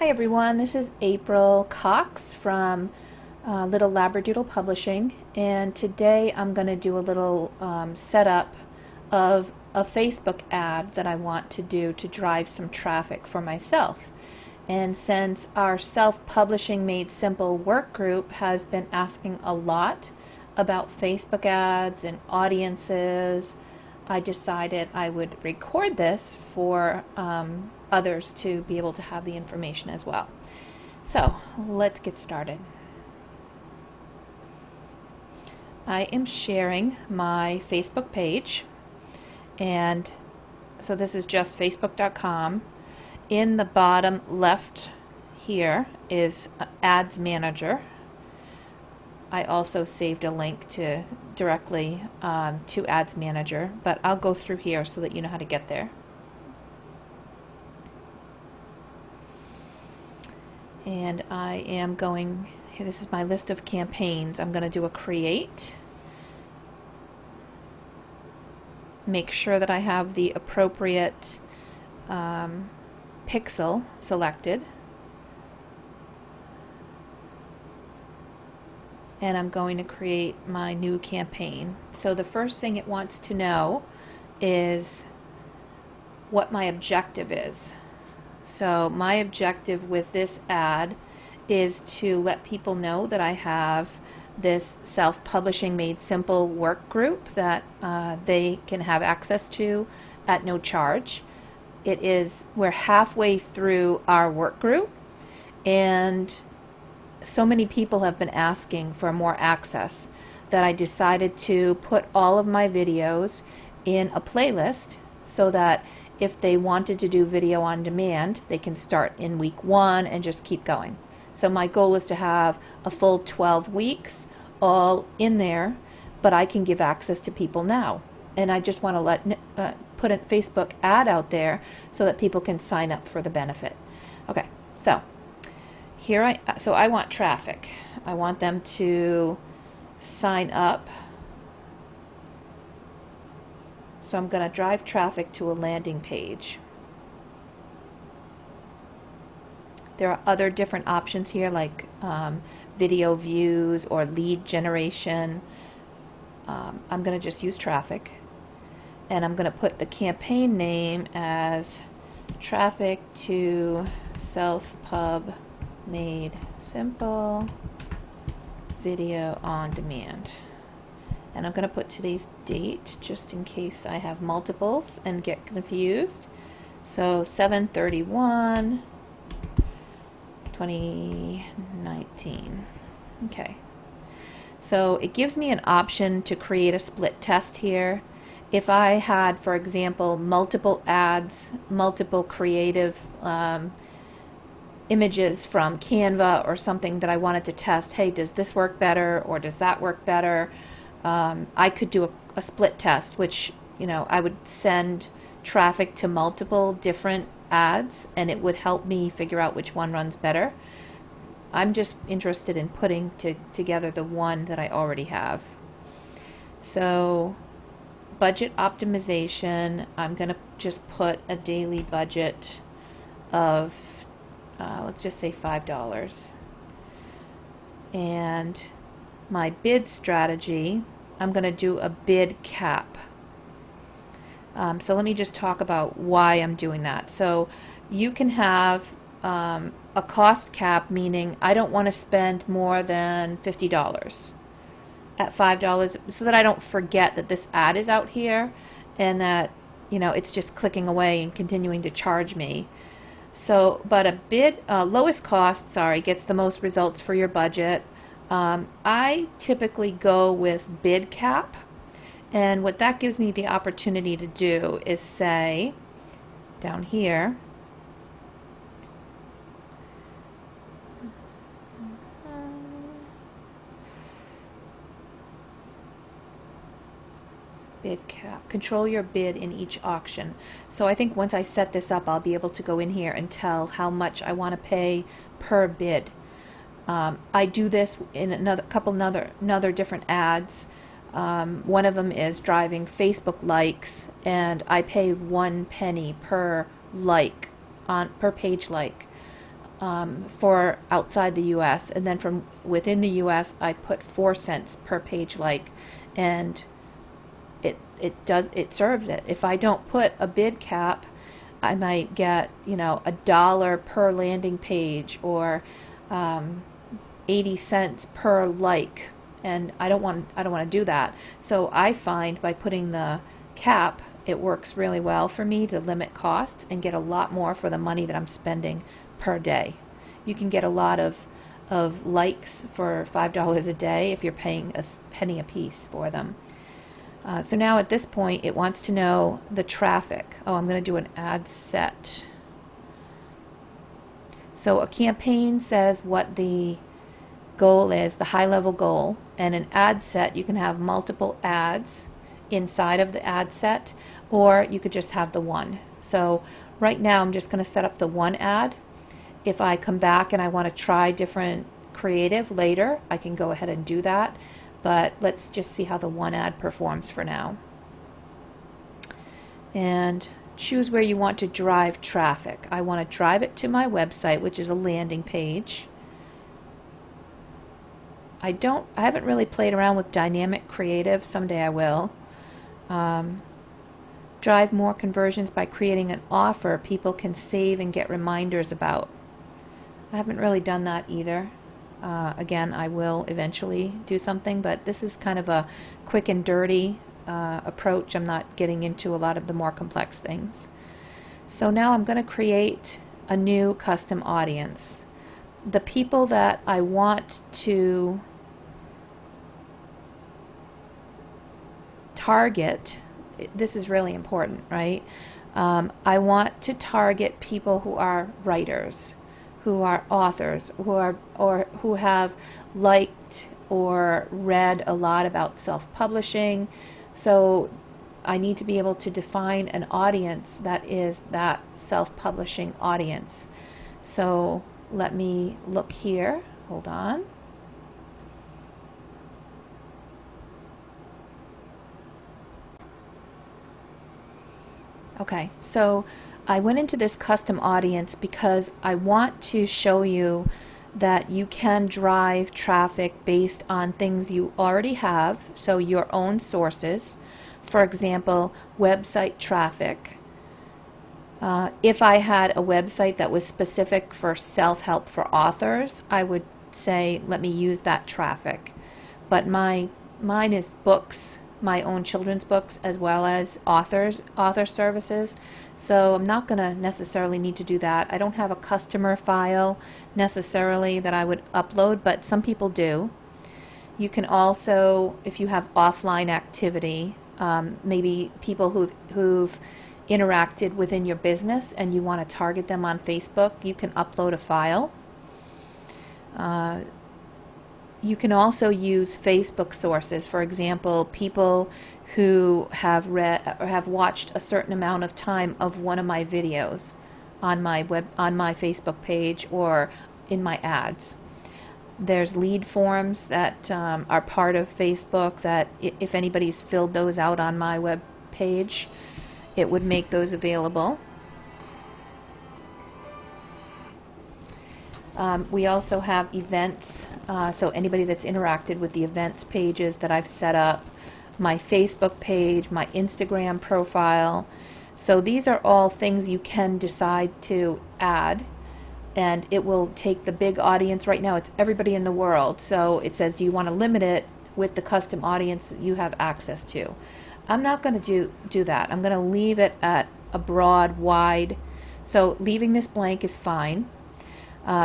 Hi everyone, this is April Cox from Little Labradoodle Publishing, and today I'm going to do a little setup of a Facebook ad that I want to do to drive some traffic for myself. And since our Self-Publishing Made Simple work group has been asking a lot about Facebook ads and audiences, I decided I would record this for others to be able to have the information as well. So let's get started. I am sharing my Facebook page, and so this is just facebook.com. In the bottom left here is Ads Manager. I also saved a link to directly to Ads Manager, but I'll go through here so that you know how to get there. And I am going, this is my list of campaigns. I'm going to do a create. Make sure that I have the appropriate pixel selected. And I'm going to create my new campaign. So the first thing it wants to know is what my objective is. So my objective with this ad is to let people know that I have this Self-Publishing Made Simple work group that they can have access to at no charge. We're halfway through our work group, and so many people have been asking for more access that I decided to put all of my videos in a playlist so that if they wanted to do video on demand, they can start in week 1 and just keep going. So my goal is to have a full 12 weeks all in there, but I can give access to people now. And I just want to put a Facebook ad out there so that people can sign up for the benefit. Okay, so I want traffic. I want them to sign up. So I'm going to drive traffic to a landing page. There are other different options here, like video views or lead generation. I'm going to just use traffic. And I'm going to put the campaign name as Traffic to Self-Pub Made Simple Video on Demand. And I'm going to put today's date just in case I have multiples and get confused. So 7/31, 2019. Okay. So it gives me an option to create a split test here. If I had, for example, multiple ads, multiple creative images from Canva or something that I wanted to test, hey, does this work better or does that work better? I could do a split test, which, I would send traffic to multiple different ads and it would help me figure out which one runs better. I'm just interested in putting together the one that I already have. So budget optimization, I'm going to just put a daily budget of, let's just say $5. And my bid strategy, I'm going to do a bid cap. So let me just talk about why I'm doing that. So you can have a cost cap, meaning I don't want to spend more than $50 at $5 so that I don't forget that this ad is out here and that, it's just clicking away and continuing to charge me. So, but a bid, lowest cost, gets the most results for your budget. I typically go with bid cap, and what that gives me the opportunity to do is say down here, bid cap, control your bid in each auction. So I think once I set this up, I'll be able to go in here and tell how much I want to pay per bid. I do this in another different ads. One of them is driving Facebook likes, and I pay 1 penny per like per page like. for outside the US, and then from within the US I put 4 cents per page like, and it serves it. If I don't put a bid cap, I might get, you know, $1 per landing page, or 80 cents per like, and I don't want to do that. So I find by putting the cap, it works really well for me to limit costs and get a lot more for the money that I'm spending per day. You can get a lot of likes for $5 a day if you're paying a penny a piece for them. So now at this point, it wants to know the traffic. Oh, I'm going to do an ad set. So a campaign says what the goal is, the high-level goal, and an ad set, you can have multiple ads inside of the ad set, or you could just have the one. So right now I'm just going to set up the one ad. If I come back and I want to try different creative later, I can go ahead and do that, but let's just see how the one ad performs for now. And choose where you want to drive traffic. I want to drive it to my website, which is a landing page. I haven't really played around with dynamic creative. Someday I will. Drive more conversions by creating an offer people can save and get reminders about. I haven't really done that either. Again, I will eventually do something, but this is kind of a quick and dirty approach. I'm not getting into a lot of the more complex things. So now I'm going to create a new custom audience. The people that I want to target, this is really important, right? I want to target people who are writers, who are authors, who have liked or read a lot about self-publishing. So I need to be able to define an audience that is that self-publishing audience. So let me look here. Hold on. Okay, so I went into this custom audience because I want to show you that you can drive traffic based on things you already have, so your own sources. For example, website traffic. If I had a website that was specific for self-help for authors, I would say, let me use that traffic. But mine is books, my own children's books, as well as author services. So I'm not going to necessarily need to do that. I don't have a customer file necessarily that I would upload, but some people do. You can also, if you have offline activity, maybe people who've interacted within your business and you want to target them on Facebook, you can upload a file. You can also use Facebook sources. For example, people who have read or have watched a certain amount of time of one of my videos on my Facebook page or in my ads. There's lead forms that are part of Facebook that if anybody's filled those out on my web page, it would make those available. We also have events, so anybody that's interacted with the events pages that I've set up, my Facebook page, my Instagram profile. So these are all things you can decide to add, and it will take the big audience. Right now it's everybody in the world, so it says, do you want to limit it with the custom audience you have access to? I'm not going to do that. I'm going to leave it at a broad, wide, so leaving this blank is fine.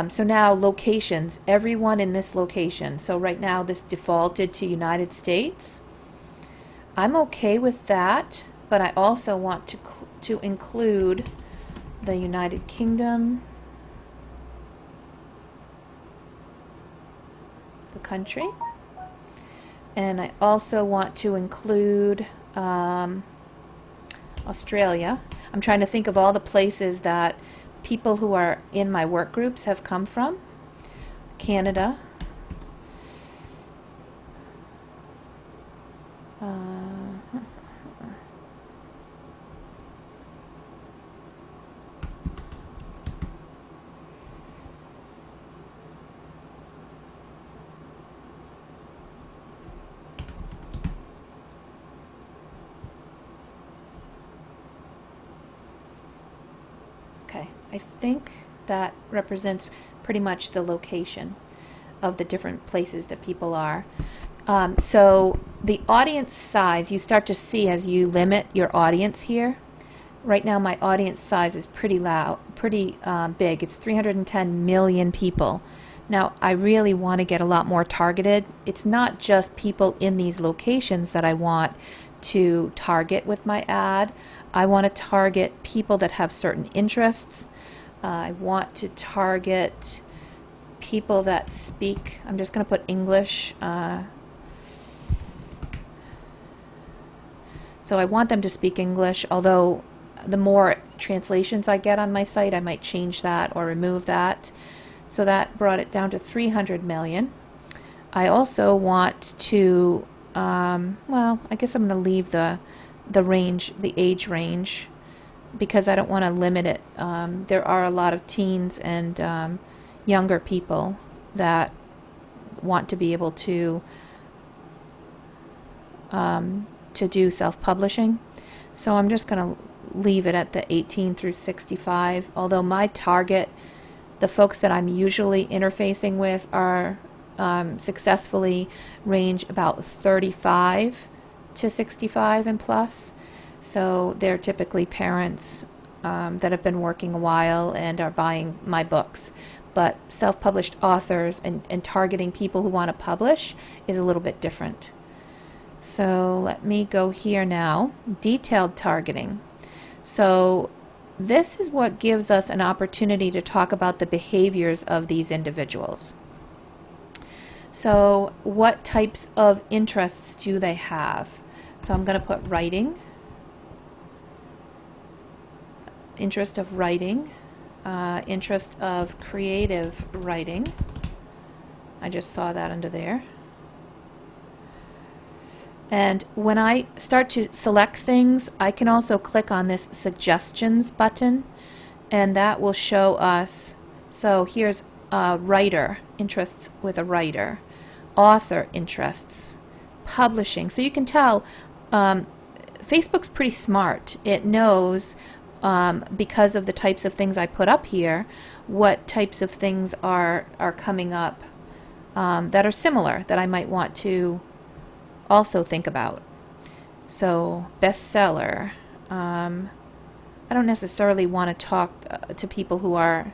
So now locations, everyone in this location. So right now this defaulted to United States. I'm okay with that, but I also want to include the United Kingdom, the country, and I also want to include Australia. I'm trying to think of all the places that people who are in my work groups have come from. Canada, Okay, I think that represents pretty much the location of the different places that people are. So the audience size, you start to see as you limit your audience here. Right now my audience size is pretty big. It's 310 million people. Now I really want to get a lot more targeted. It's not just people in these locations that I want to target with my ad. I want to target people that have certain interests. I want to target people that speak, I'm just going to put English. So I want them to speak English, although the more translations I get on my site, I might change that or remove that. So that brought it down to 300 million. I also want to, well, I guess I'm going to leave the range, the age range, because I don't want to limit it. There are a lot of teens and younger people that want to be able to do self-publishing. So I'm just going to leave it at the 18 through 65, although my target, the folks that I'm usually interfacing with, are successfully range about 35 to 65 and plus. So they're typically parents that have been working a while and are buying my books. But self-published authors and targeting people who want to publish is a little bit different. So let me go here now. Detailed targeting. So this is what gives us an opportunity to talk about the behaviors of these individuals. So what types of interests do they have? So I'm going to put writing, interest of writing, interest of creative writing. I just saw that under there. And when I start to select things, I can also click on this suggestions button, and that will show us, so here's writer, interests with a writer, author interests, publishing. So you can tell Facebook's pretty smart. It knows, because of the types of things I put up here, what types of things are coming up that are similar that I might want to also think about. So bestseller, I don't necessarily want to talk to people who are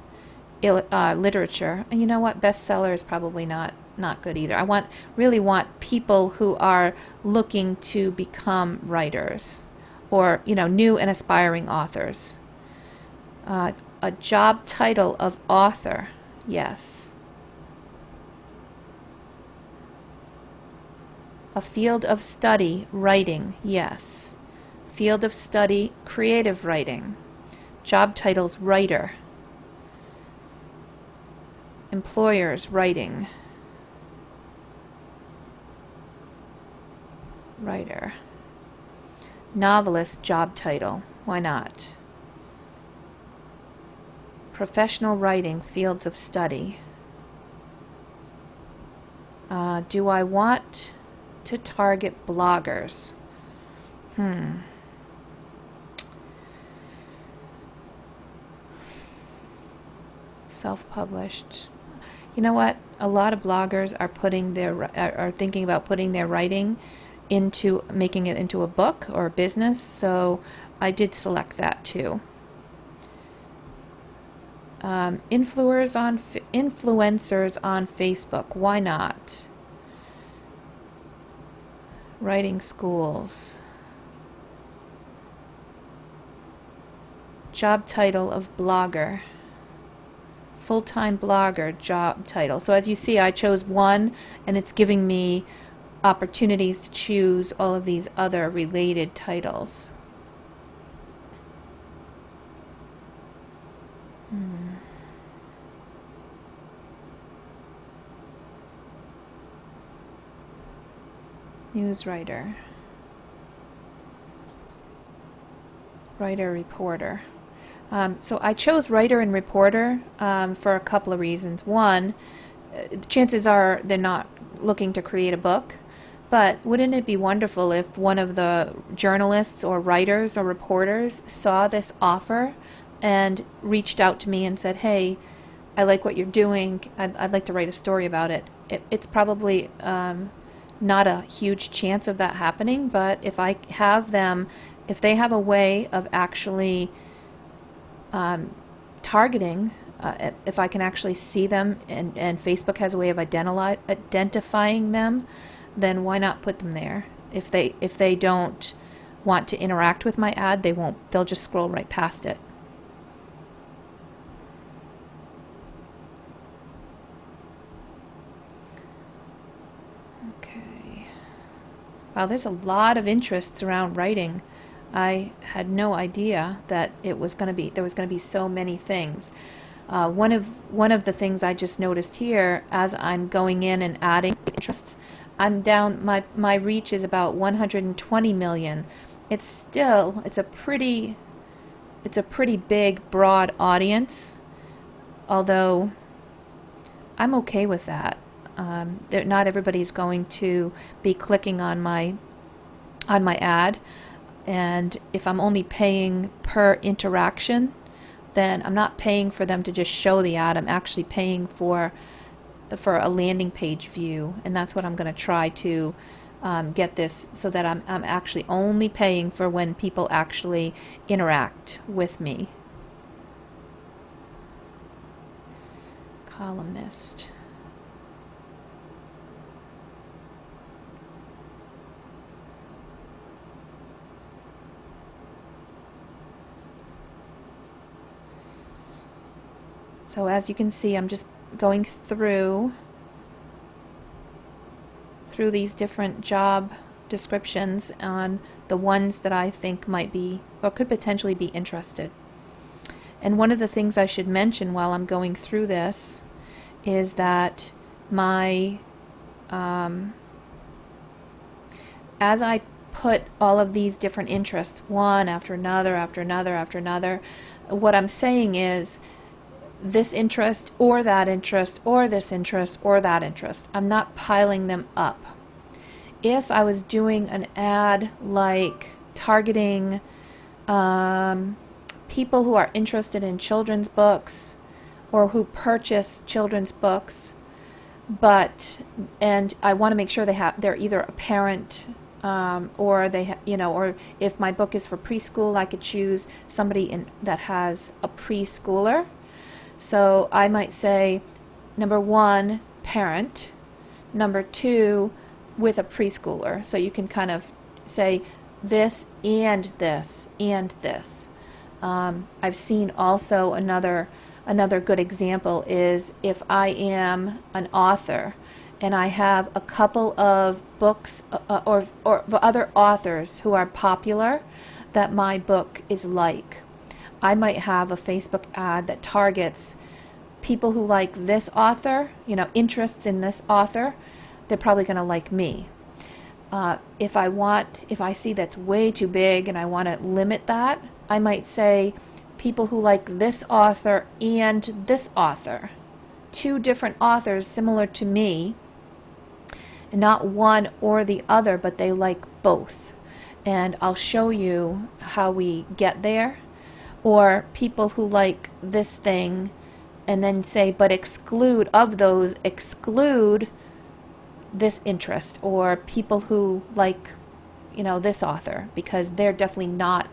literature, and you know what, bestseller is probably not good either. I really want people who are looking to become writers, or new and aspiring authors. A job title of author, yes. A field of study, writing, yes. Field of study, creative writing. Job titles, writer. Employers, writing. Writer. Novelist, job title, why not? Professional writing, fields of study. Do I want to target bloggers? Self-published. You know what? A lot of bloggers are thinking about putting their writing into making it into a book or a business, so I did select that too. Influencers on Facebook, why not? Writing schools. Job title of blogger. Full-time blogger job title. So as you see, I chose one, and it's giving me opportunities to choose all of these other related titles. News writer. Writer, reporter. So I chose writer and reporter for a couple of reasons. One, chances are they're not looking to create a book, but wouldn't it be wonderful if one of the journalists or writers or reporters saw this offer and reached out to me and said, hey, I like what you're doing. I'd like to write a story about it. It's probably not a huge chance of that happening, but if I have them, if they have a way of actually targeting, if I can actually see them and Facebook has a way of identifying them, then why not put them there? If they don't want to interact with my ad, they won't. They'll just scroll right past it. Okay. Wow, there's a lot of interests around writing. I had no idea that there was going to be so many things. One of the things I just noticed here, as I'm going in and adding interests, I'm down. My reach is about 120 million. It's a pretty big, broad audience. Although I'm okay with that. Not everybody's going to be clicking on my ad. And if I'm only paying per interaction, then I'm not paying for them to just show the ad. I'm actually paying for a landing page view, and that's what I'm going to try to get this so that I'm actually only paying for when people actually interact with me. Columnist. So as you can see, I'm just going through these different job descriptions on the ones that I think might be or could potentially be interested. And one of the things I should mention while I'm going through this is that my as I put all of these different interests one after another after another after another, what I'm saying is this interest or that interest or this interest or that interest. I'm not piling them up. If I was doing an ad like targeting people who are interested in children's books or who purchase children's books, and I want to make sure they're either a parent or or if my book is for preschool, I could choose somebody that has a preschooler. So I might say, number one, parent, number two, with a preschooler. So you can kind of say this and this and this. I've seen also another good example is if I am an author and I have a couple of books or other authors who are popular that my book is like. I might have a Facebook ad that targets people who like this author, interests in this author. They're probably going to like me. If I see that's way too big and I want to limit that, I might say people who like this author and this author. Two different authors similar to me, not one or the other, but they like both. And I'll show you how we get there. Or people who like this thing and then say, but exclude this interest, or people who like, this author, because they're definitely not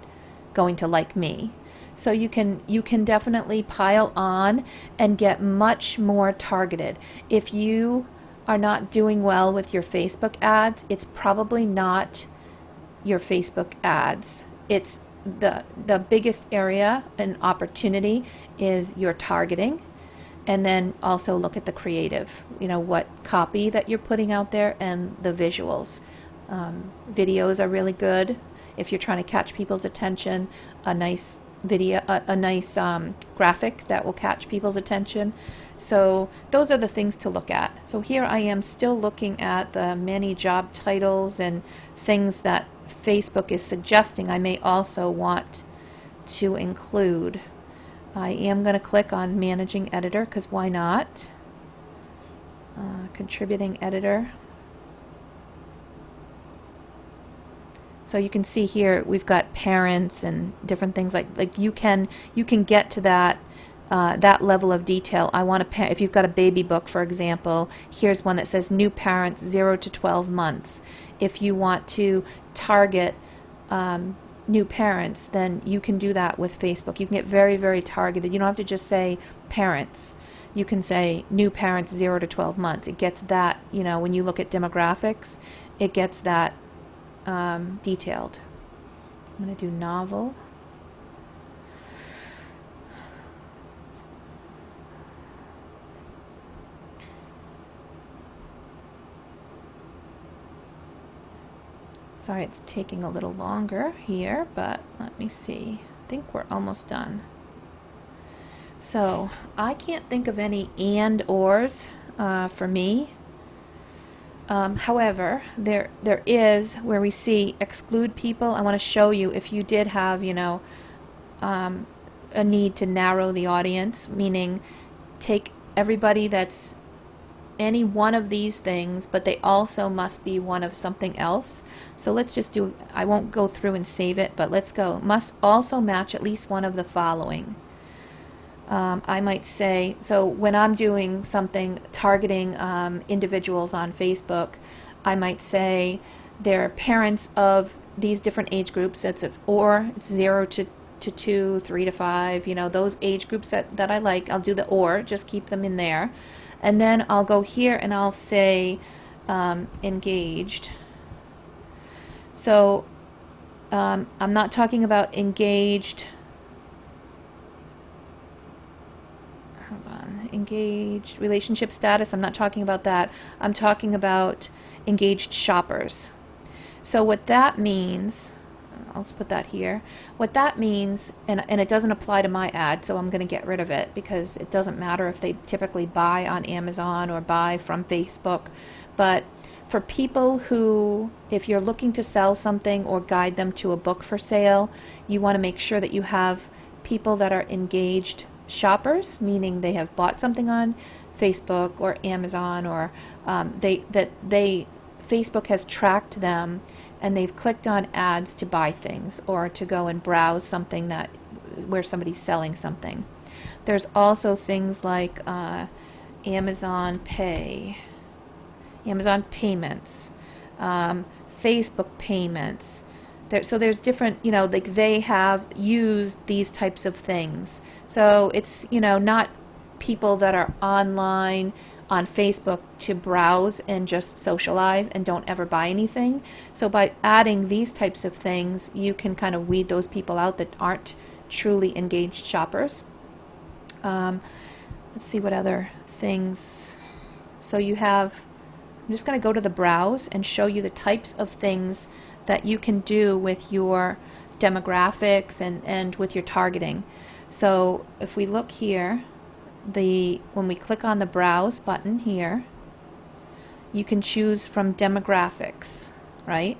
going to like me. So you can definitely pile on and get much more targeted. If you are not doing well with your Facebook ads, it's probably not your Facebook ads. It's the biggest area and opportunity is your targeting, and then also look at the creative, what copy that you're putting out there and the visuals. Videos are really good if you're trying to catch people's attention. A nice video, a nice graphic that will catch people's attention. So those are the things to look at. So here I am still looking at the many job titles and things that Facebook is suggesting I may also want to include. I am going to click on Managing Editor because why not? Contributing Editor. So you can see here we've got parents and different things like you can get to that that level of detail. I want to if you've got a baby book, for example, here's one that says new parents 0 to 12 months. If you want to target new parents, then you can do that with Facebook. You can get very, very targeted. You don't have to just say parents. You can say new parents 0 to 12 months. It gets that, when you look at demographics, it gets that detailed. I'm going to do novel. Sorry, it's taking a little longer here, but let me see. I think we're almost done. So I can't think of any and ors for me. However, there is where we see exclude people. I want to show you if you did have, a need to narrow the audience, meaning take everybody that's any one of these things, but they also must be one of something else. So let's just do, I won't go through and save it, but let's go. Must also match at least one of the following. I might say, so when I'm doing something targeting individuals on Facebook, I might say they're parents of these different age groups. It's 0 to 2, 3 to 5, those age groups that I like. I'll do the or, just keep them in there. And then I'll go here and I'll say engaged. So I'm not talking about engaged. Hold on. Engaged relationship status. I'm not talking about that. I'm talking about engaged shoppers. So what that means, I'll just put that here. What that means, and it doesn't apply to my ad, so I'm going to get rid of it because it doesn't matter if they typically buy on Amazon or buy from Facebook. But for people who, if you're looking to sell something or guide them to a book for sale, you want to make sure that you have people that are engaged shoppers, meaning they have bought something on Facebook or Amazon, or Facebook has tracked them and they've clicked on ads to buy things or to go and browse something where somebody's selling something. There's also things like Amazon Pay, Amazon Payments, Facebook Payments. So there's different, like they have used these types of things. So it's, not people that are online on Facebook to browse and just socialize and don't ever buy anything. So by adding these types of things, you can kind of weed those people out that aren't truly engaged shoppers. Let's see what other things. So you have, I'm just going to go to the browse and show you the types of things that you can do with your demographics and with your targeting. So if we look here, when we click on the browse button here, you can choose from demographics, right?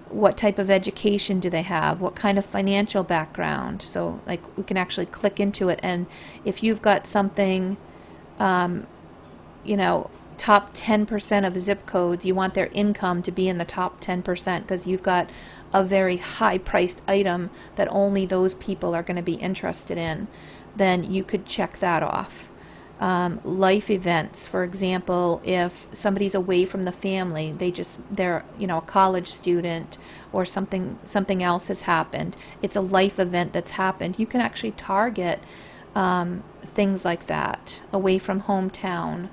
What type of education do they have? What kind of financial background? So like we can actually click into it, and if you've got something, top 10% of zip codes, you want their income to be in the top 10% because you've got a very high priced item that only those people are going to be interested in, then you could check that off. Life events, for example, if somebody's away from the family, they're a college student or something else has happened, it's a life event that's happened, you can actually target things like that. Away from hometown.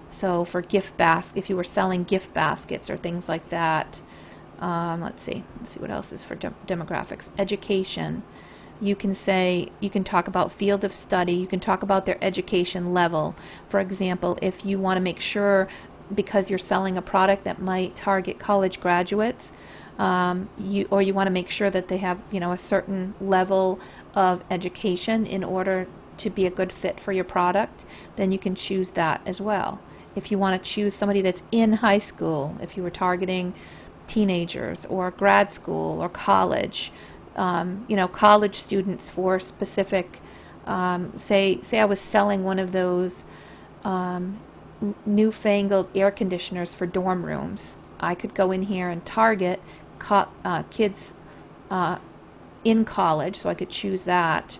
So for if you were selling gift baskets or things like that. Let's see what else is for demographics. Education. You can talk about field of study. You can talk about their education level. For example, if you want to make sure, because you're selling a product that might target college graduates, you want to make sure that they have, a certain level of education in order to be a good fit for your product, then you can choose that as well. If you want to choose somebody that's in high school, if you were targeting teenagers or grad school or college, college students for specific, say I was selling one of those newfangled air conditioners for dorm rooms. I could go in here and target kids in college, so I could choose that,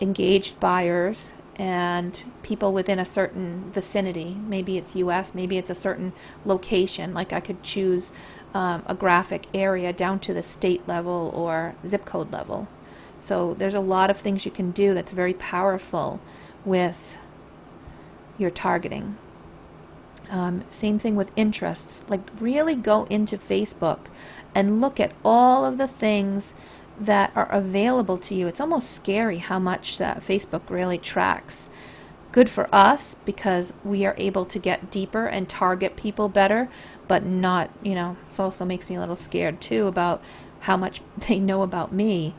engaged buyers, and people within a certain vicinity. Maybe it's US, maybe it's a certain location. Like I could choose a graphic area down to the state level or zip code level. So there's a lot of things you can do that's very powerful with your targeting. Same thing with interests. Like really go into Facebook and look at all of the things that are available to you. It's almost scary how much that Facebook really tracks. Good for us because we are able to get deeper and target people better, but not, it also makes me a little scared too about how much they know about me.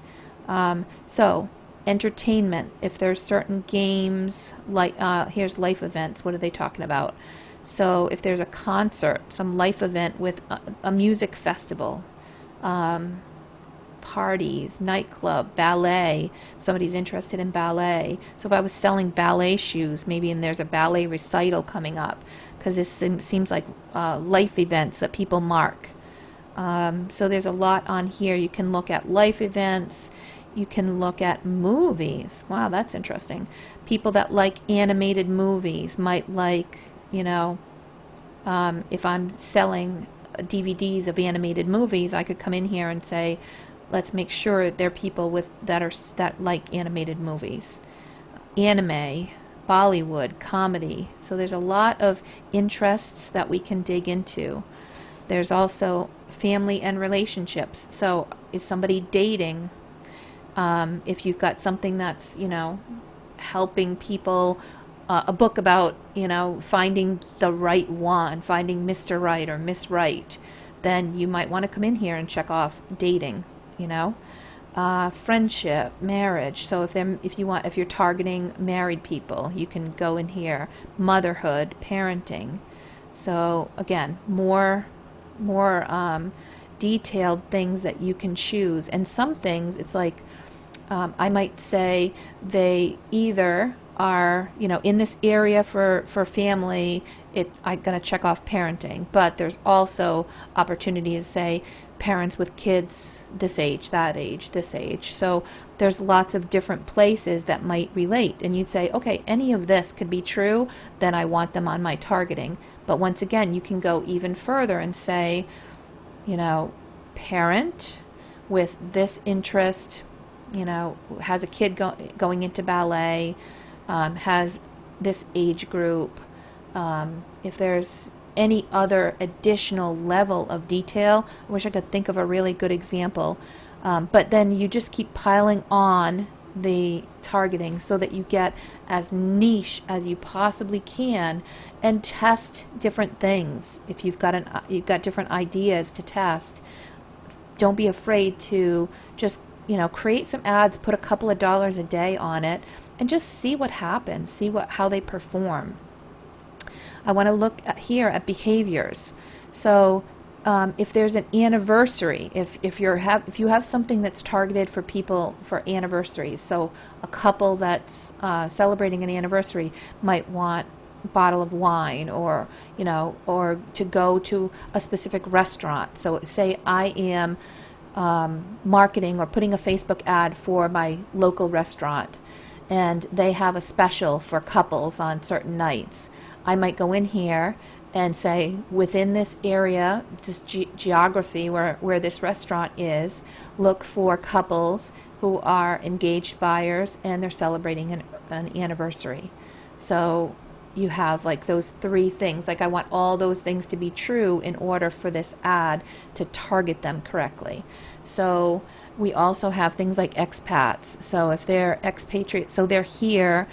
So entertainment, if there's certain games, like here's life events, what are they talking about? So if there's a concert, some life event with a music festival, parties, nightclub, ballet, somebody's interested in ballet. So if I was selling ballet shoes, maybe, and there's a ballet recital coming up, because this seems like life events that people mark. So there's a lot on here. You can look at life events. You can look at movies. Wow, that's interesting. People that like animated movies might like, if I'm selling DVDs of animated movies, I could come in here and say, let's make sure they're people that like animated movies. Anime, Bollywood, comedy. So there's a lot of interests that we can dig into. There's also family and relationships. So is somebody dating? If you've got something that's, helping people, a book about, finding the right one, finding Mr. Right or Miss Right, then you might want to come in here and check off dating, friendship, marriage. So if you're targeting married people, you can go in here. Motherhood, parenting. So again, more detailed things that you can choose. And some things, it's like, I might say they either are, in this area for family, I'm going to check off parenting, but there's also opportunity to say parents with kids this age, that age, this age. So there's lots of different places that might relate. And you'd say, okay, any of this could be true, then I want them on my targeting. But once again, you can go even further and say, parent with this interest, has a kid going into ballet, has this age group. If there's any other additional level of detail, I wish I could think of a really good example. But then you just keep piling on the targeting so that you get as niche as you possibly can and test different things. If you've got different ideas to test, don't be afraid to just create some ads, put a couple of dollars a day on it, and just see what happens, see how they perform. I want to look here at behaviors. So if there's an anniversary, if you have something that's targeted for people for anniversaries, so a couple that's celebrating an anniversary might want a bottle of wine, or to go to a specific restaurant. So say I am marketing or putting a Facebook ad for my local restaurant, and they have a special for couples on certain nights. I might go in here and say, within this area, this geography where this restaurant is, look for couples who are engaged buyers and they're celebrating an anniversary. So you have like those three things. Like I want all those things to be true in order for this ad to target them correctly. So we also have things like expats. So if they're expatriates, so they're here,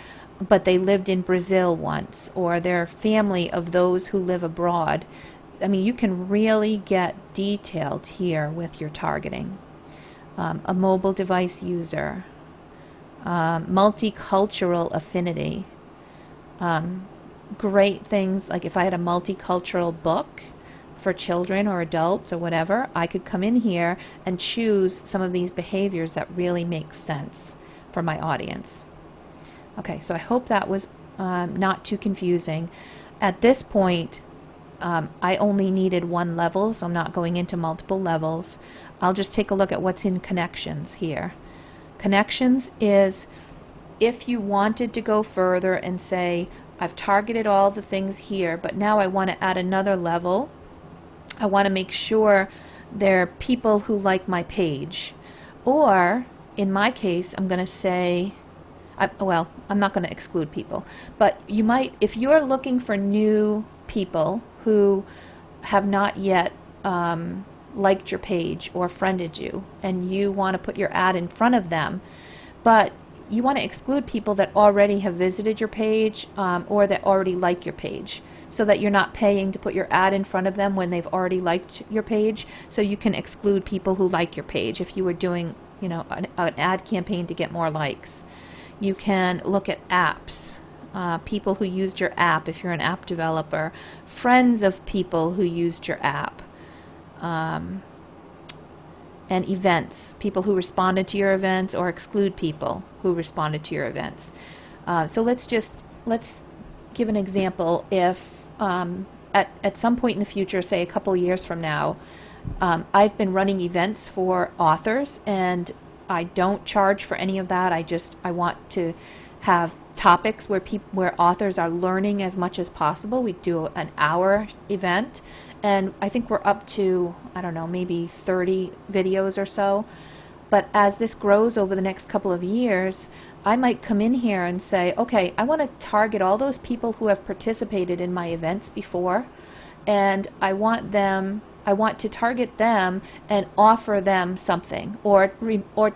but they lived in Brazil once, or they're family of those who live abroad. I mean, you can really get detailed here with your targeting. A mobile device user, multicultural affinity. Great things, like if I had a multicultural book for children or adults or whatever, I could come in here and choose some of these behaviors that really make sense for my audience. Okay, so I hope that was not too confusing. At this point, I only needed one level, so I'm not going into multiple levels. I'll just take a look at what's in connections here. Connections is if you wanted to go further and say, I've targeted all the things here, but now I want to add another level. I want to make sure they're people who like my page. Or, in my case, I'm going to say, well, I'm not going to exclude people, but you might, if you're looking for new people who have not yet liked your page or friended you, and you want to put your ad in front of them, but you want to exclude people that already have visited your page or that already like your page, so that you're not paying to put your ad in front of them when they've already liked your page. So you can exclude people who like your page if you were doing, you know, an ad campaign to get more likes. You can look at apps, people who used your app if you're an app developer, friends of people who used your app, and events, people who responded to your events, or exclude people who responded to your events. So let's give an example. If at some point in the future, say a couple years from now, I've been running events for authors, and I don't charge for any of that. I want to have topics where authors are learning as much as possible. We do an hour event, and I think we're up to, I don't know, maybe 30 videos or so. But as this grows over the next couple of years, I might come in here and say, okay, I want to target all those people who have participated in my events before, and I want to target them and offer them something, or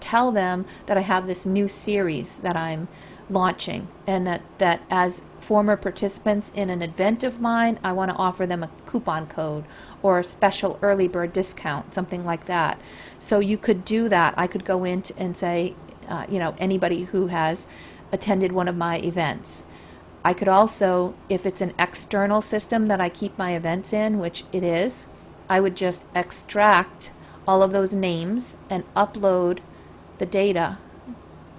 tell them that I have this new series that I'm launching, and that as former participants in an event of mine, I want to offer them a coupon code or a special early bird discount, something like that. So you could do that. I could go in and say, anybody who has attended one of my events. I could also, if it's an external system that I keep my events in, which it is, I would just extract all of those names and upload the data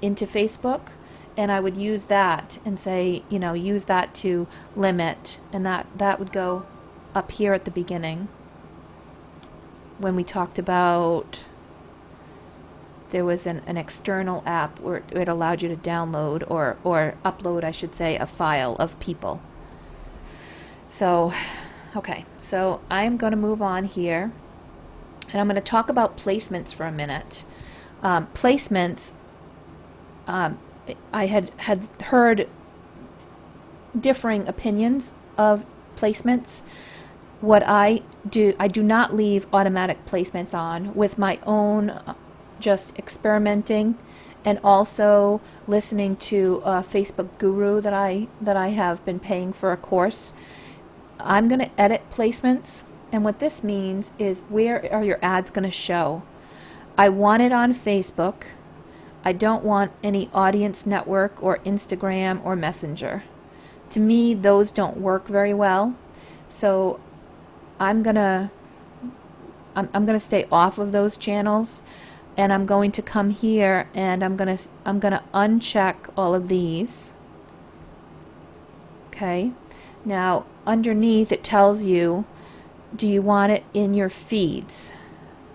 into Facebook, and I would use that and say, use that to limit, and that would go up here at the beginning when we talked about there was an external app where it allowed you to download or upload, I should say, a file of people. So, okay, so I'm going to move on here, and I'm going to talk about placements for a minute. Placements, I had heard differing opinions of placements. What I do not leave automatic placements on with my own just experimenting, and also listening to a Facebook guru that I have been paying for a course. I'm going to edit placements, and what this means is where are your ads going to show. I want it on Facebook. I don't want any Audience Network or Instagram or Messenger. To me, those don't work very well. So I'm gonna stay off of those channels, and I'm going to come here and I'm gonna uncheck all of these. Okay. Now underneath it tells you, do you want it in your feeds?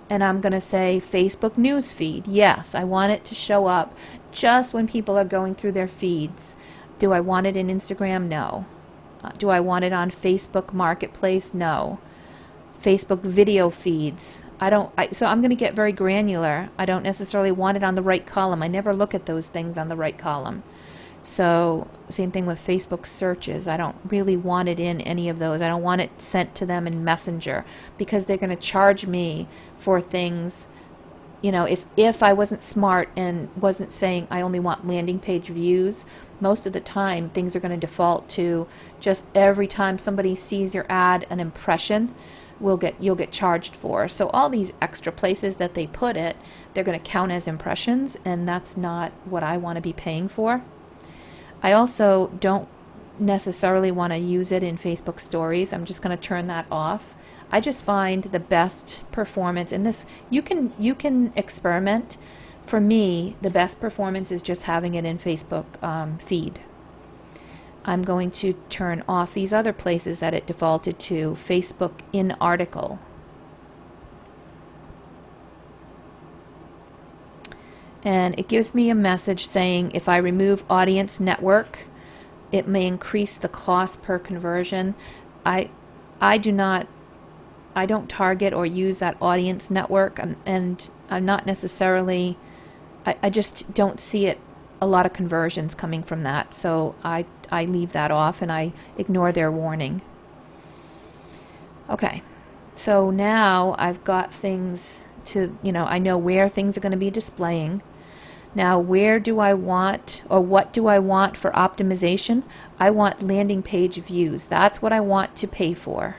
And I'm going to say Facebook news feed. Yes, I want it to show up just when people are going through their feeds. Do I want it in Instagram? No. Do I want it on Facebook Marketplace? No. Facebook video feeds. So I'm going to get very granular. I don't necessarily want it on the right column. I never look at those things on the right column. So same thing with Facebook searches. I don't really want it in any of those. I don't want it sent to them in Messenger, because they're going to charge me for things. If I wasn't smart and wasn't saying I only want landing page views, most of the time things are going to default to just every time somebody sees your ad, an impression you'll get charged for. So all these extra places that they put it, they're going to count as impressions, and that's not what I want to be paying for. I also don't necessarily want to use it in Facebook stories. I'm just going to turn that off. I just find the best performance in this. You can experiment. For me, the best performance is just having it in Facebook feed. I'm going to turn off these other places that it defaulted to. Facebook in article. And it gives me a message saying if I remove audience network, it may increase the cost per conversion. I don't target or use that audience network, and I'm not necessarily, I just don't see it, a lot of conversions coming from that. So I leave that off and I ignore their warning. Okay, so now I've got things to, I know where things are going to be displaying. Now, where do I want, or what do I want for optimization? I want landing page views. That's what I want to pay for.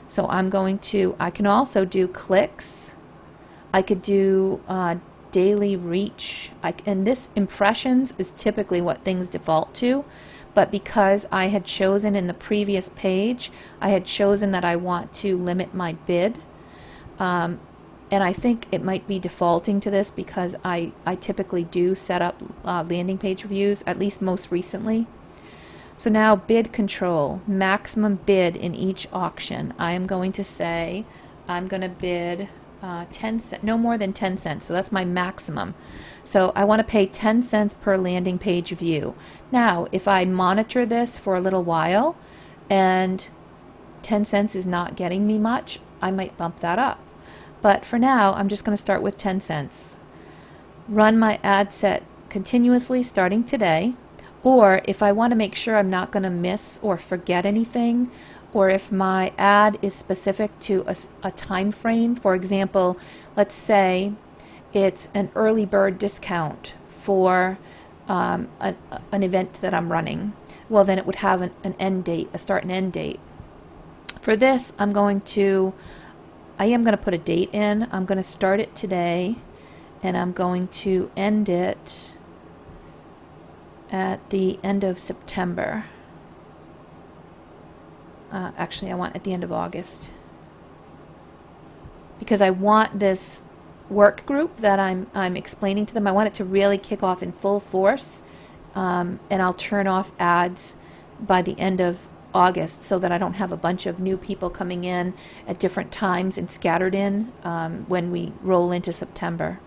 So I can also do clicks. I could do daily reach. And this impressions is typically what things default to. But because I had chosen in the previous page, I had chosen that I want to limit my bid. And I think it might be defaulting to this because I typically do set up landing page reviews, at least most recently. So now bid control, maximum bid in each auction. I am going to say I'm going to bid 10 cents, no more than 10 cents. So that's my maximum. So I want to pay 10 cents per landing page view. Now, if I monitor this for a little while and 10 cents is not getting me much, I might bump that up. But for now, I'm just going to start with 10 cents. Run my ad set continuously starting today. Or if I want to make sure I'm not going to miss or forget anything, or if my ad is specific to a time frame, for example, let's say it's an early bird discount for an event that I'm running, well then it would have an end date, a start and end date. For this, I am going to put a date in. I'm going to start it today, and I'm going to end it at the end of September. Actually, I want at the end of August, because I want this work group that I'm explaining to them, I want it to really kick off in full force, and I'll turn off ads by the end of August so that I don't have a bunch of new people coming in at different times and scattered in when we roll into September.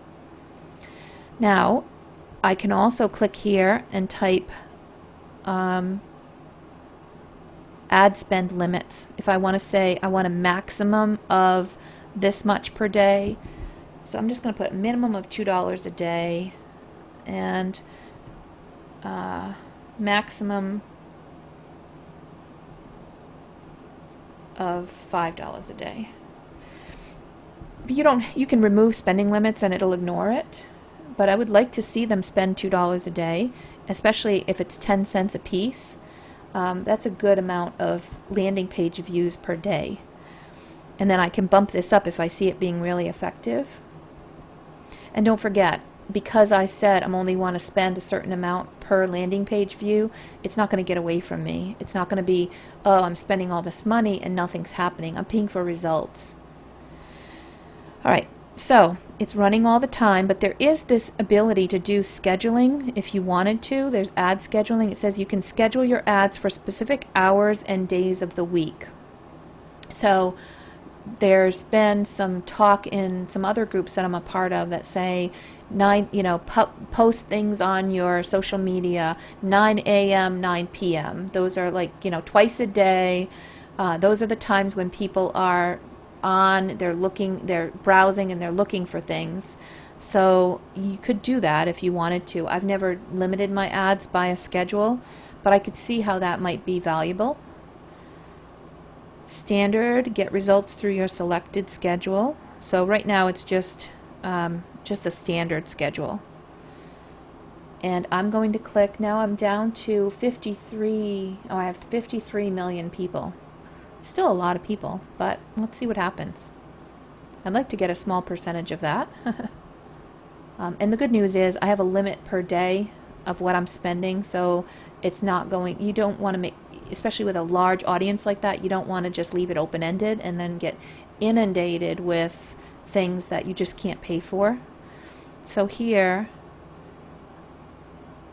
Now, I can also click here and type ad spend limits. If I want to say I want a maximum of this much per day, so I'm just going to put a minimum of $2 a day and maximum of $5 a day. You can remove spending limits and it'll ignore it, but I would like to see them spend $2 a day, especially if it's 10 cents a piece. That's a good amount of landing page views per day. And then I can bump this up if I see it being really effective. And don't forget, because I said I'm only want to spend a certain amount per landing page view, it's not going to get away from me. It's not going to be, oh, I'm spending all this money and nothing's happening. I'm paying for results. All right, so it's running all the time, but there is this ability to do scheduling if you wanted to. There's ad scheduling. It says you can schedule your ads for specific hours and days of the week. So there's been some talk in some other groups that I'm a part of that say post things on your social media 9 a.m., 9 p.m. Those are like, twice a day. Those are the times when people are on, they're browsing and they're looking for things. So you could do that if you wanted to. I've never limited my ads by a schedule, but I could see how that might be valuable. Standard, get results through your selected schedule. So right now it's just a standard schedule. And I'm going to click, now I'm down to 53, I have 53 million people. Still a lot of people, but let's see what happens. I'd like to get a small percentage of that. And the good news is I have a limit per day of what I'm spending, so it's not going, you don't want to make, especially with a large audience like that, you don't want to just leave it open-ended and then get inundated with things that you just can't pay for. So here,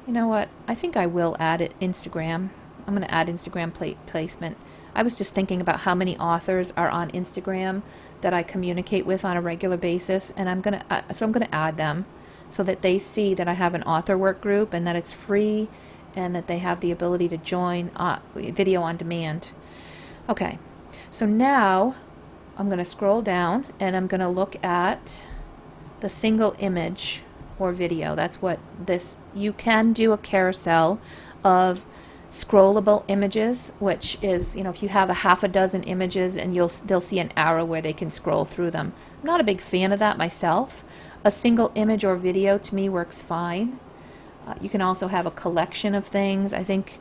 you know what, I think I will add it Instagram. I'm going to add Instagram placement. I was just thinking about how many authors are on Instagram that I communicate with on a regular basis, and I'm going to add them so that they see that I have an author work group and that it's free and that they have the ability to join video on demand. Okay, so now I'm going to scroll down and I'm going to look at the single image or video. That's what this, you can do a carousel of scrollable images, which is, you know, if you have a half a dozen images and they'll see an arrow where they can scroll through them. I'm not a big fan of that myself. A single image or video to me works fine. You can also have a collection of things. I think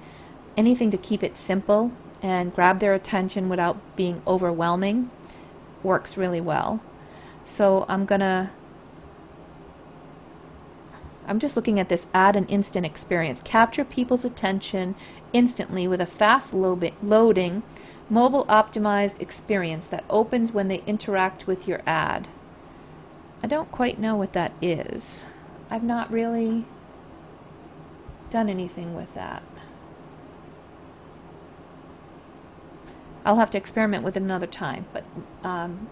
anything to keep it simple and grab their attention without being overwhelming works really well. So I'm just looking at this, add an instant experience. Capture people's attention instantly with a fast loading, mobile optimized experience that opens when they interact with your ad. I don't quite know what that is. I've not really done anything with that. I'll have to experiment with it another time, but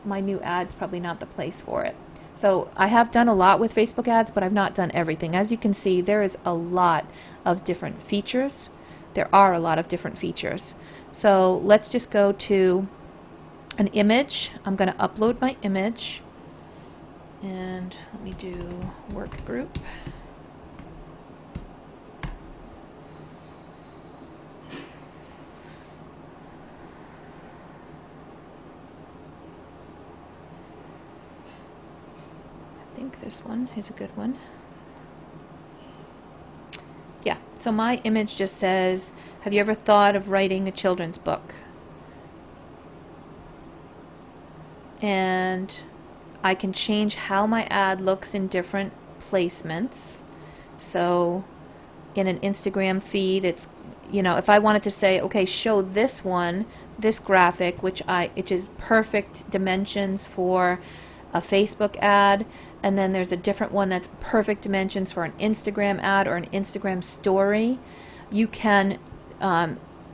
my new ad's probably not the place for it. So I have done a lot with Facebook ads, but I've not done everything. As you can see, there is a lot of different features. There are a lot of different features. So let's just go to an image. I'm going to upload my image. And let me do work group. I think this one is a good one. Yeah, so my image just says, have you ever thought of writing a children's book? And I can change how my ad looks in different placements. So in an Instagram feed, it's, you know, if I wanted to say, okay, show this one, this graphic, which is perfect dimensions for a Facebook ad, and then there's a different one that's perfect dimensions for an Instagram ad or an Instagram story. You can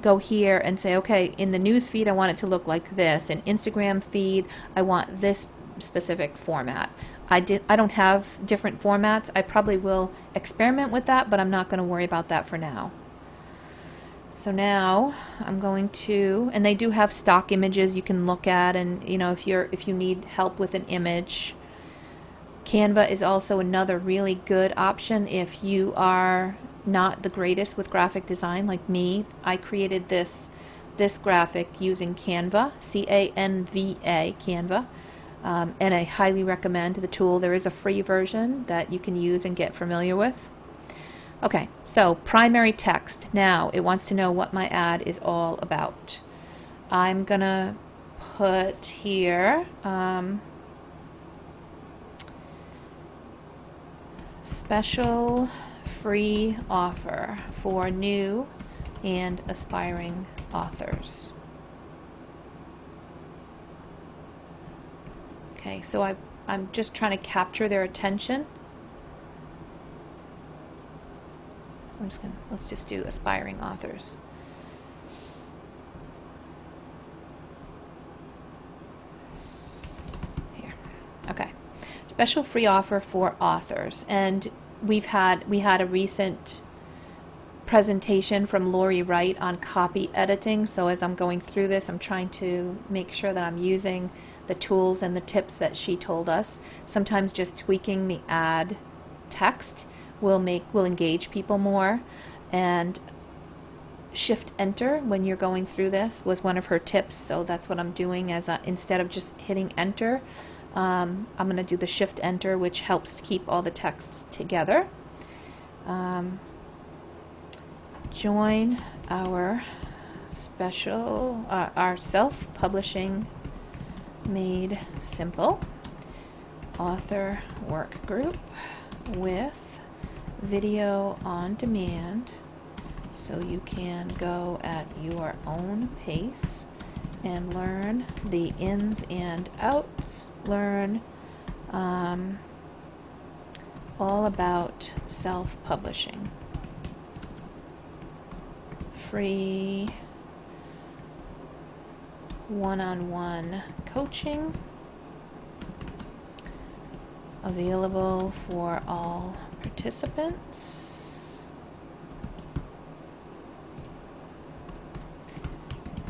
go here and say, okay, in the news feed I want it to look like this. In Instagram feed I want this specific format. I don't have different formats. I probably will experiment with that, but I'm not going to worry about that for now. So now I'm going to, and they do have stock images you can look at, and you know, if you need help with an image. Canva is also another really good option if you are not the greatest with graphic design like me. I created this graphic using Canva, C-A-N-V-A, Canva, and I highly recommend the tool. There is a free version that you can use and get familiar with. Okay, so primary text. Now it wants to know what my ad is all about. I'm gonna put here special free offer for new and aspiring authors. Okay, so I'm just trying to capture their attention. Let's just do aspiring authors. Here. Okay. Special free offer for authors. And we had a recent presentation from Lori Wright on copy editing. So as I'm going through this, I'm trying to make sure that I'm using the tools and the tips that she told us. Sometimes just tweaking the ad text will engage people more, and shift enter when you're going through this was one of her tips. So that's what I'm doing, as instead of just hitting enter, I'm going to do the shift enter, which helps to keep all the text together. Join our special our self-publishing made simple author work group with video on demand, so you can go at your own pace and learn the ins and outs, learn all about self-publishing. free one-on-one coaching available for all participants.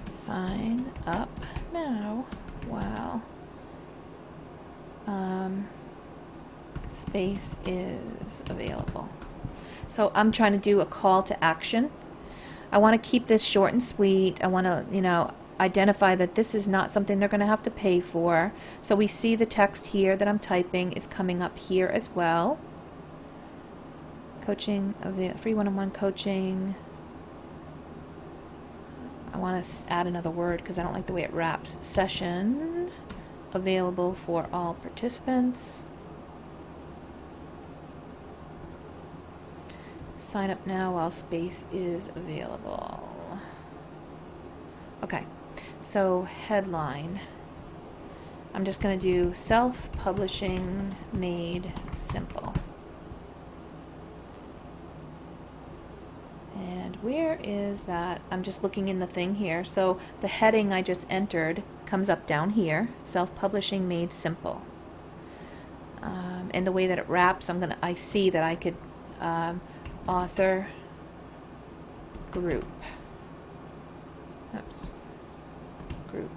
Sign up now while space is available. So I'm trying to do a call to action. I want to keep this short and sweet. I want to, identify that this is not something they're going to have to pay for. So we see the text here that I'm typing is coming up here as well. Coaching, free one-on-one coaching. I want to add another word because I don't like the way it wraps. Session available for all participants. Sign up now while space is available. Okay, so headline. I'm just going to do self-publishing made simple. And where is that? I'm just looking in the thing here. So the heading I just entered comes up down here, self-publishing made simple. And the way that it wraps, I see that I could author group. Oops. Group.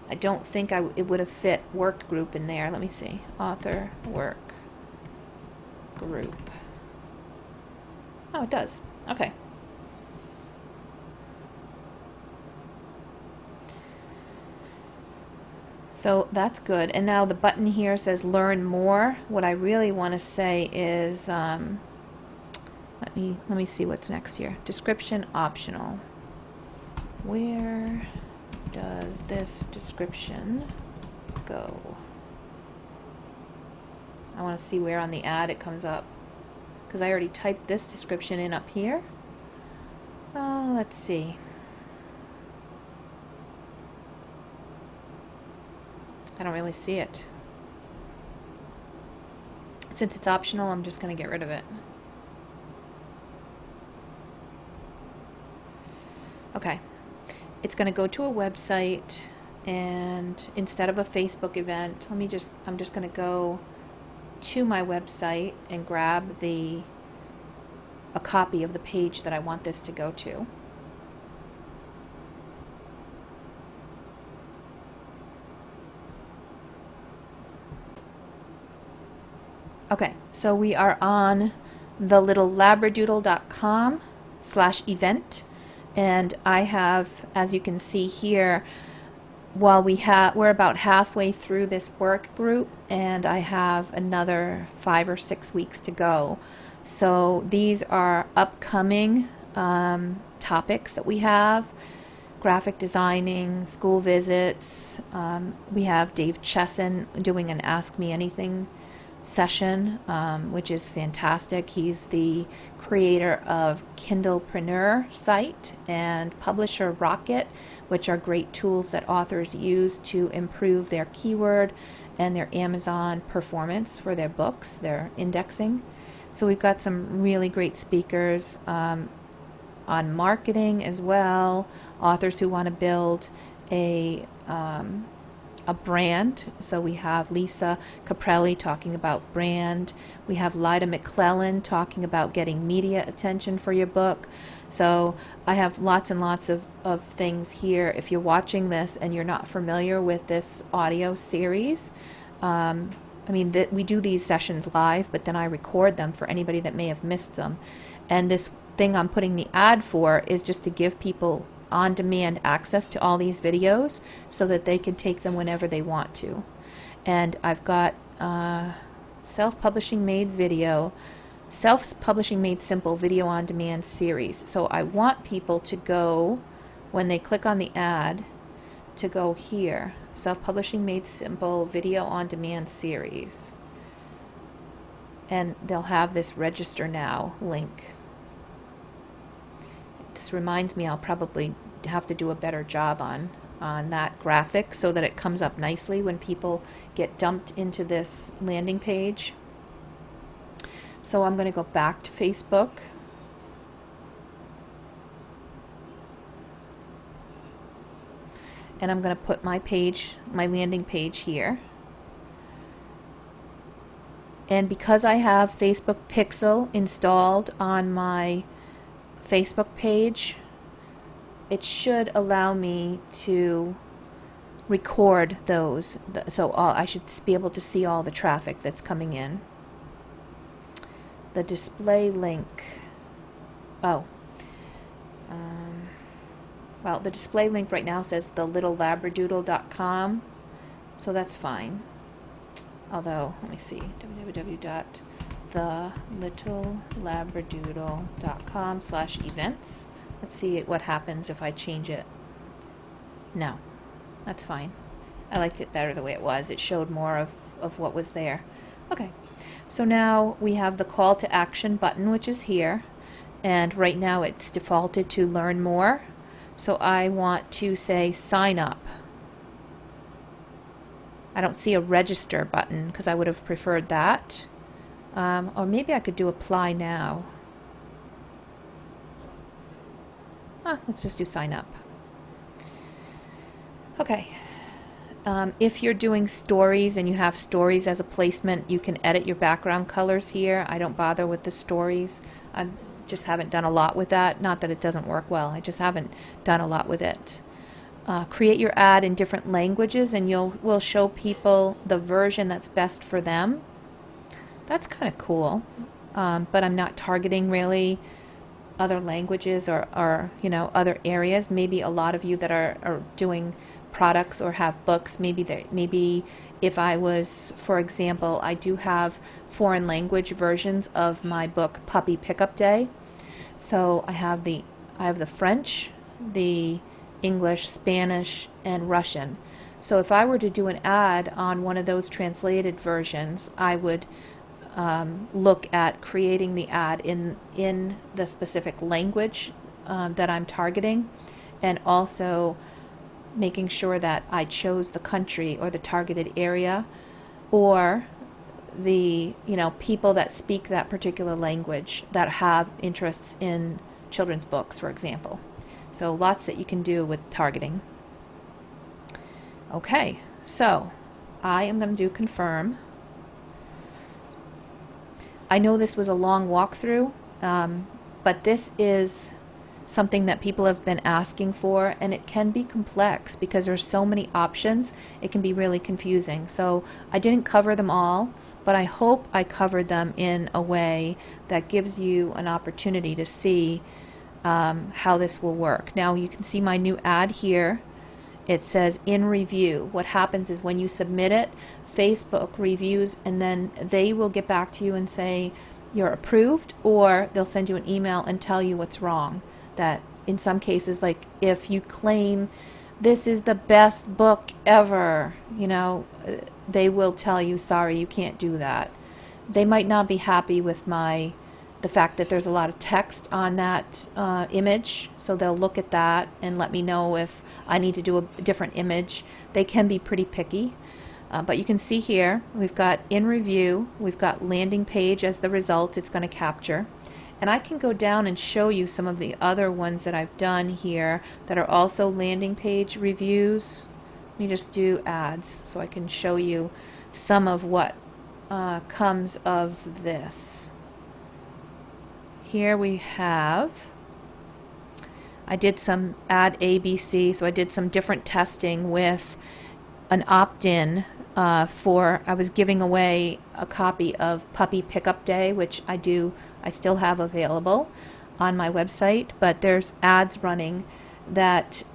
I don't think it would have fit work group in there. Let me see. Author work group. Oh, it does. Okay. So that's good. And now the button here says learn more. What I really want to say is, let me see what's next here. Description optional. Where does this description go? I want to see where on the ad it comes up, because I already typed this description in up here. Oh, let's see. I don't really see it. Since it's optional, I'm just going to get rid of it. Okay. It's going to go to a website, and instead of a Facebook event, I'm just going to go to my website and grab a copy of the page that I want this to go to. Okay, so we are on the little labradoodle.com/event, and I have, as you can see here, we're about halfway through this work group, and I have another 5 or 6 weeks to go. So these are upcoming topics that we have: graphic designing, school visits. We have Dave Chesson doing an Ask Me Anything session, which is fantastic. He's the creator of Kindlepreneur site and Publisher Rocket, which are great tools that authors use to improve their keyword and their Amazon performance for their books, their indexing. So we've got some really great speakers on marketing as well, authors who want to build a brand. So we have Lisa Caprelli talking about brand. We have Lyda McClellan talking about getting media attention for your book. So I have lots and lots of things here. If you're watching this and you're not familiar with this audio series, we do these sessions live, but then I record them for anybody that may have missed them. And this thing I'm putting the ad for is just to give people on-demand access to all these videos so that they can take them whenever they want to. And I've got self-publishing made simple video on-demand series. So I want people to go, when they click on the ad, to go here, self-publishing made simple video on-demand series. And they'll have this register now link. This reminds me I'll probably have to do a better job on that graphic so that it comes up nicely when people get dumped into this landing page. So I'm going to go back to Facebook. and I'm going to put my page, my landing page here. And because I have Facebook Pixel installed on my Facebook page, it should allow me to record those. So I should be able to see all the traffic that's coming in. The display link. Oh. Well, the display link right now says thelittlelabradoodle.com, so that's fine. Although, let me see, www.thelittlelabradoodle.com/events. Let's see what happens if I change it. No, that's fine. I liked it better the way it was. It showed more of what was there. Okay, so now we have the call to action button, which is here. And right now it's defaulted to learn more. So I want to say sign up. I don't see a register button because I would have preferred that. Or maybe I could do apply now. Let's just do sign up. Okay. If you're doing stories and you have stories as a placement, you can edit your background colors here. I don't bother with the stories. I just haven't done a lot with that. Not that it doesn't work well. I just haven't done a lot with it. Create your ad in different languages, and we'll show people the version that's best for them. That's kind of cool, but I'm not targeting really other languages or other areas. Maybe a lot of you that are doing products or have books, maybe if I was, for example, I do have foreign language versions of my book Puppy Pickup Day. So I have the French, the English, Spanish, and Russian. So if I were to do an ad on one of those translated versions, I would look at creating the ad in the specific language that I'm targeting, and also making sure that I chose the country or the targeted area, or the people that speak that particular language that have interests in children's books, for example. So lots that you can do with targeting. Okay, so I am going to do confirm. I know this was a long walkthrough, but this is something that people have been asking for, and it can be complex because there's so many options. It can be really confusing. So I didn't cover them all, but I hope I covered them in a way that gives you an opportunity to see how this will work. Now you can see my new ad here. It says in review. What happens is when you submit it, Facebook reviews, and then they will get back to you and say you're approved, or they'll send you an email and tell you what's wrong. That in some cases, like if you claim this is the best book ever, they will tell you, sorry, you can't do that. They might not be happy with the fact that there's a lot of text on that image, so they'll look at that and let me know if I need to do a different image. They can be pretty picky, but you can see here we've got in review, we've got landing page as the result it's going to capture. And I can go down and show you some of the other ones that I've done here that are also landing page reviews. Let me just do ads so I can show you some of what comes of this. Here we have, I did some ad ABC, so I did some different testing with an opt-in I was giving away a copy of Puppy Pickup Day, which I still have available on my website, but there's ads running that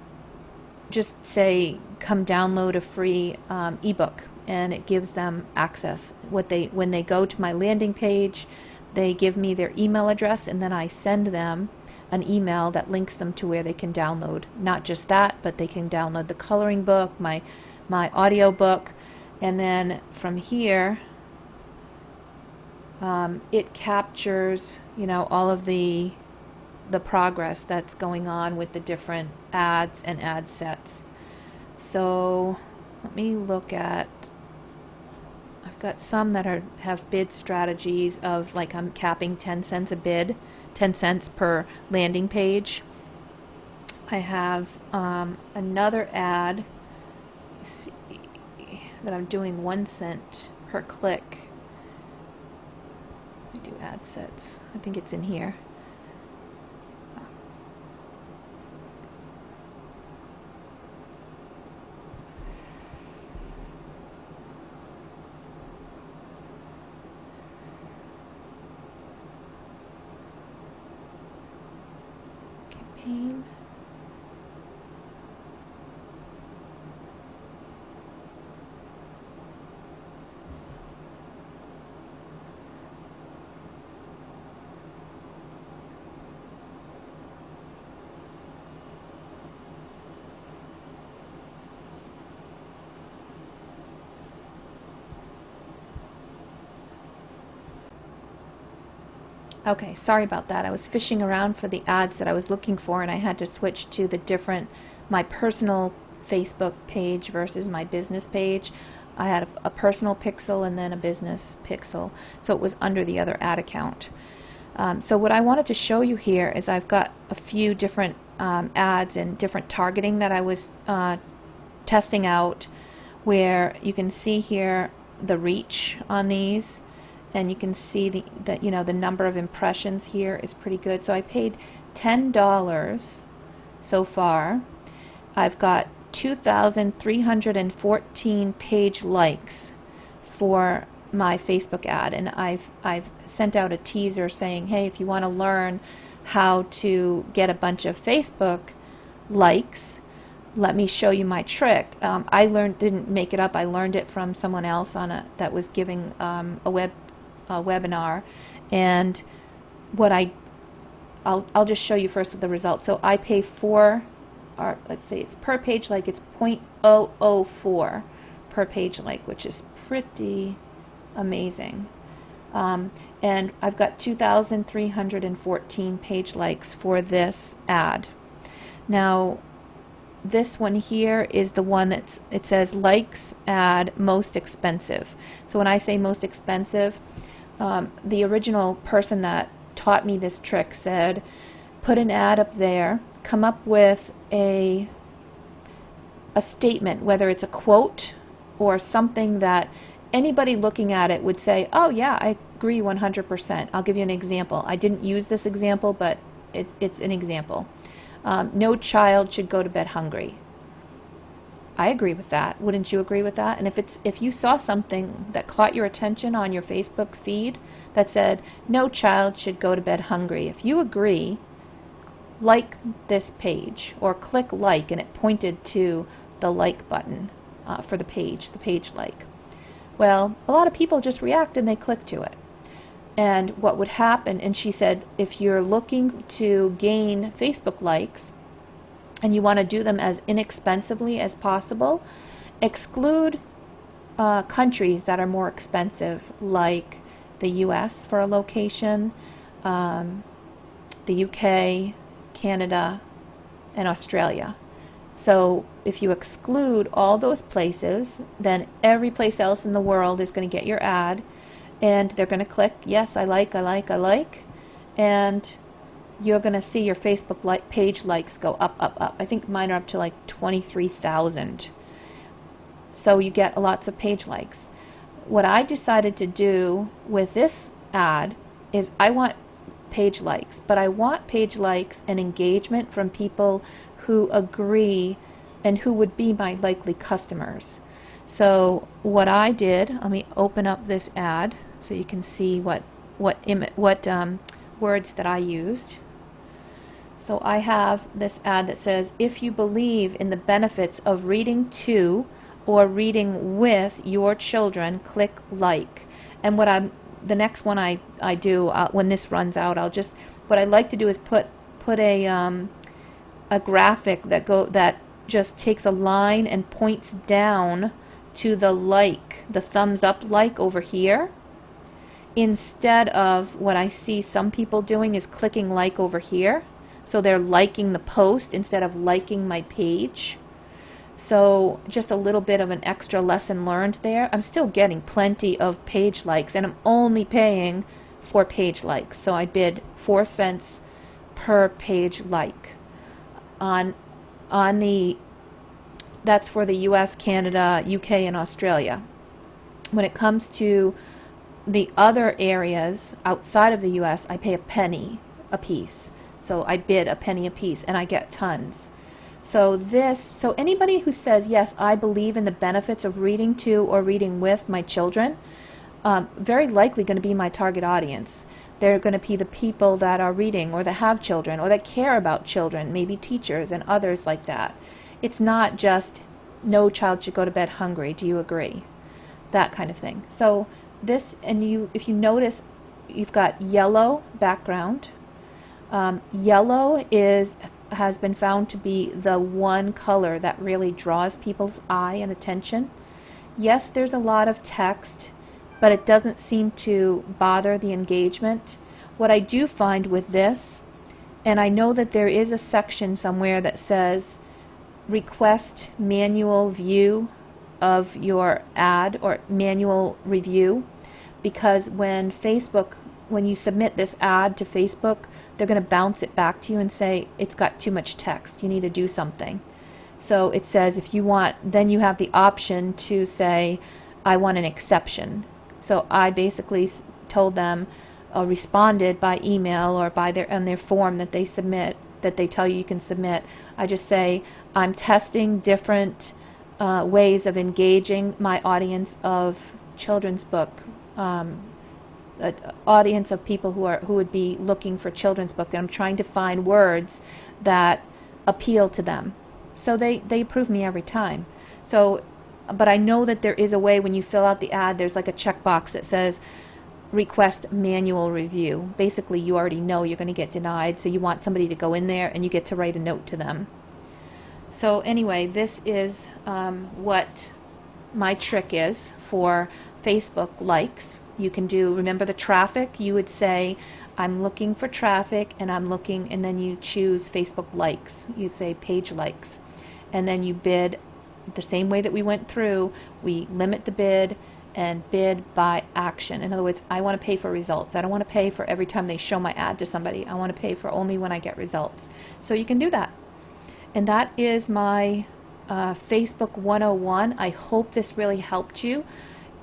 just say, come download a free ebook, and it gives them access. When they go to my landing page, they give me their email address, and then I send them an email that links them to where they can download. Not just that, but they can download the coloring book, my audio book, and then from here it captures all of the progress that's going on with the different ads and ad sets. So let me look at, I've got some that have bid strategies of, like, I'm capping 10 cents a bid, 10 cents per landing page. I have another ad, see, that I'm doing 1 cent per click. I do ad sets. I think it's in here. Campaign. Okay, sorry about that. I was fishing around for the ads that I was looking for, and I had to switch to the different, my personal Facebook page versus my business page. I had a personal pixel and then a business pixel, so it was under the other ad account. So what I wanted to show you here is I've got a few different ads and different targeting that I was testing out, where you can see here the reach on these, and you can see the number of impressions here is pretty good. So I paid $10 so far. I've got 2,314 page likes for my Facebook ad, and I've sent out a teaser saying, hey, if you want to learn how to get a bunch of Facebook likes, let me show you my trick. I didn't make it up. I learned it from someone else that was giving a webinar, and I'll just show you first the results. So I pay let's say it's per page like, it's 0.004 per page like, which is pretty amazing. And I've got 2,314 page likes for this ad. Now, this one here is the one it says likes ad most expensive. So when I say most expensive, the original person that taught me this trick said, put an ad up there, come up with a statement, whether it's a quote or something that anybody looking at it would say, oh yeah, I agree 100%. I'll give you an example. I didn't use this example, but it's an example. No child should go to bed hungry. I agree with that. Wouldn't you agree with that? And if you saw something that caught your attention on your Facebook feed that said, no child should go to bed hungry, if you agree, like this page, or click like, and it pointed to the like button for the page like. Well, a lot of people just react and they click to it. And what would happen, and she said, if you're looking to gain Facebook likes and you want to do them as inexpensively as possible, exclude countries that are more expensive, like the US for a location, the UK, Canada, and Australia. So if you exclude all those places, then every place else in the world is going to get your ad, and they're going to click, yes, I like, and you're going to see your Facebook page likes go up, up, up. I think mine are up to like 23,000. So you get lots of page likes. What I decided to do with this ad is I want page likes, but I want page likes and engagement from people who agree and who would be my likely customers. So what I did, let me open up this ad so you can see what words that I used. So I have this ad that says, if you believe in the benefits of reading to or reading with your children, click like. And the next one I do, when this runs out, what I'd like to do is put a graphic that just takes a line and points down to the thumbs up like over here, instead of what I see some people doing is clicking like over here. So they're liking the post instead of liking my page. So just a little bit of an extra lesson learned there. I'm still getting plenty of page likes, and I'm only paying for page likes. So I bid 4 cents per page like. on the that's for the US, Canada, UK, and Australia. When it comes to the other areas outside of the US, I pay a penny a piece. So I bid a penny a piece and I get tons. So anybody who says, yes, I believe in the benefits of reading to or reading with my children, very likely going to be my target audience. They're going to be the people that are reading or that have children or that care about children, maybe teachers and others like that. It's not just no child should go to bed hungry. Do you agree? That kind of thing. So this, and if you notice, you've got yellow background. Yellow has been found to be the one color that really draws people's eye and attention. Yes, there's a lot of text, but it doesn't seem to bother the engagement. What I do find with this, and I know that there is a section somewhere that says request manual view of your ad or manual review, because when you submit this ad to Facebook, they're going to bounce it back to you and say it's got too much text, you need to do something. So it says if you want, then you have the option to say I want an exception. So I basically told them, responded by email or by their form that they submit, that they tell you can submit. I just say I'm testing different ways of engaging my audience of children's book, audience of people who would be looking for children's book, and I'm trying to find words that appeal to them. So they approve me every time. So, but I know that there is a way when you fill out the ad, there's like a checkbox that says request manual review. Basically, you already know you're going to get denied, so you want somebody to go in there and you get to write a note to them. So anyway, this is what my trick is for Facebook likes. You can do, remember the traffic, you would say I'm looking for traffic and I'm looking, and then you choose Facebook likes. You'd say page likes, and then you bid the same way that we went through. We limit the bid and bid by action. In other words, I want to pay for results. I don't want to pay for every time they show my ad to somebody. I want to pay for only when I get results. So you can do that. And that is my Facebook 101. I hope this really helped you.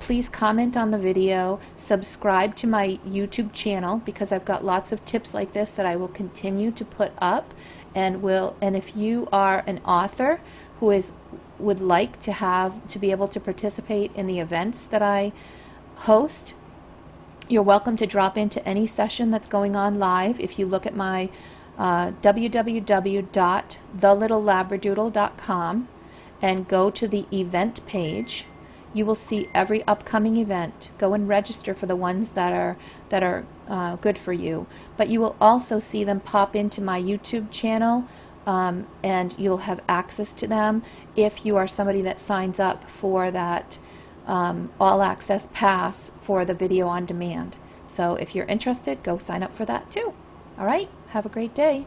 Please comment on the video, subscribe to my YouTube channel, because I've got lots of tips like this that I will continue to put up, and if you are an author who would like to be able to participate in the events that I host, you're welcome to drop into any session that's going on live. If you look at my www.thelittlelabradoodle.com and go to the event page, you will see every upcoming event. Go and register for the ones that are good for you. But you will also see them pop into my YouTube channel, and you'll have access to them if you are somebody that signs up for that all access pass for the video on demand. So if you're interested, go sign up for that too. All right, have a great day.